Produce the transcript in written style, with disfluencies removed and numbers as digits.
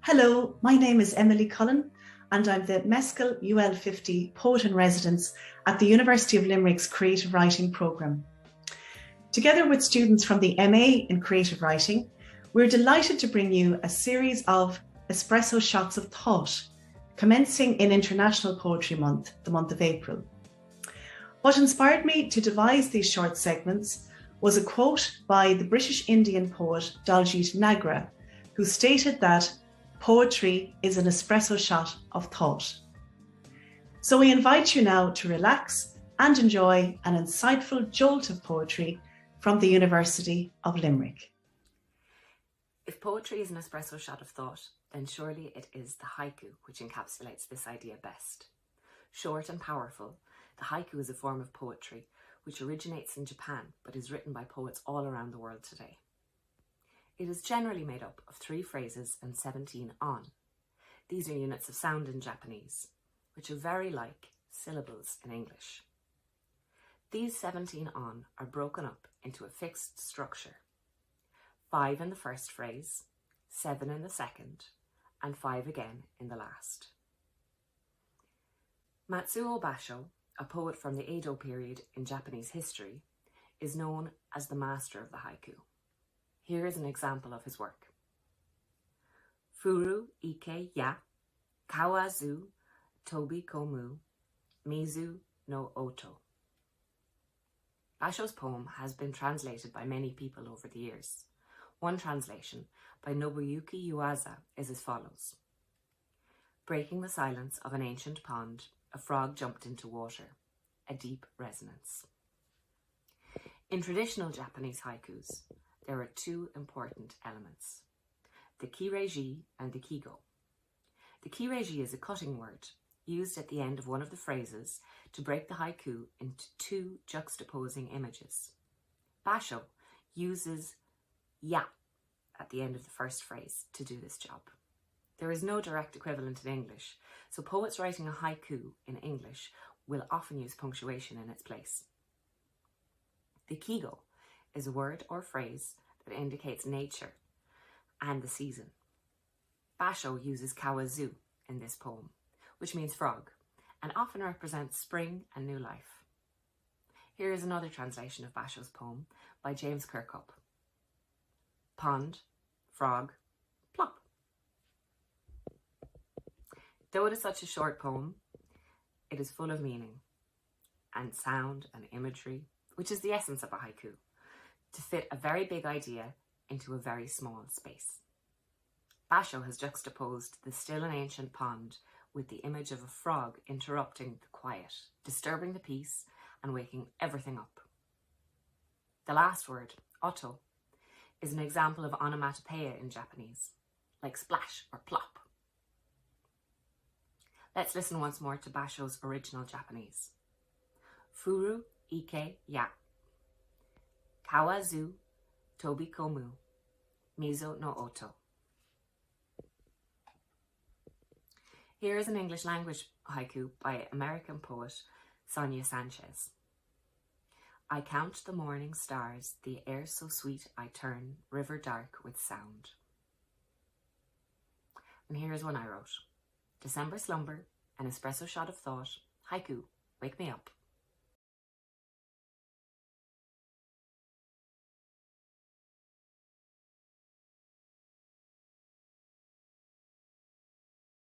Hello, my name is Emily Cullen and I'm the Mescal UL50 Poet in Residence at the University of Limerick's Creative Writing programme. Together with students from the MA in Creative Writing, we're delighted to bring you a series of Espresso Shots of Thought, commencing in International Poetry Month, the month of April. What inspired me to devise these short segments was a quote by the British Indian poet Daljit Nagra, who stated that poetry is an espresso shot of thought. So we invite you now to relax and enjoy an insightful jolt of poetry from the University of Limerick. If poetry is an espresso shot of thought, then surely it is the haiku which encapsulates this idea best. Short and powerful, the haiku is a form of poetry which originates in Japan but is written by poets all around the world today. It is generally made up of 3 phrases and 17 on. These are units of sound in Japanese, which are very like syllables in English. These 17 on are broken up into a fixed structure. 5 in the first phrase, 7 in the second, and 5 again in the last. Matsuo Basho, a poet from the Edo period in Japanese history, is known as the master of the haiku. Here is an example of his work. Furu ike ya, kawazu tobikomu, mizu no oto. Basho's poem has been translated by many people over the years. One translation, by Nobuyuki Yuasa, is as follows. Breaking the silence of an ancient pond, a frog jumped into water, a deep resonance. In traditional Japanese haikus, there are 2 important elements, the kireiji and the kigo. The kireiji is a cutting word used at the end of one of the phrases to break the haiku into 2 juxtaposing images. Basho uses ya at the end of the first phrase to do this job. There is no direct equivalent in English, so poets writing a haiku in English will often use punctuation in its place. The kigo is a word or phrase that indicates nature and the season. Basho uses kawazu in this poem, which means frog, and often represents spring and new life. Here is another translation of Basho's poem by James Kirkup. Pond, frog, plop. Though it is such a short poem, it is full of meaning and sound and imagery, which is the essence of a haiku, to fit a very big idea into a very small space. Basho has juxtaposed the still and ancient pond with the image of a frog interrupting the quiet, disturbing the peace and waking everything up. The last word, oto, is an example of onomatopoeia in Japanese, like splash or plop. Let's listen once more to Basho's original Japanese. Furu ike ya, kawazu tobikomu, mizo no oto. Here is an English language haiku by American poet Sonia Sanchez. I count the morning stars, the air so sweet I turn, river dark with sound. And here is one I wrote. December slumber, an espresso shot of thought, haiku, wake me up.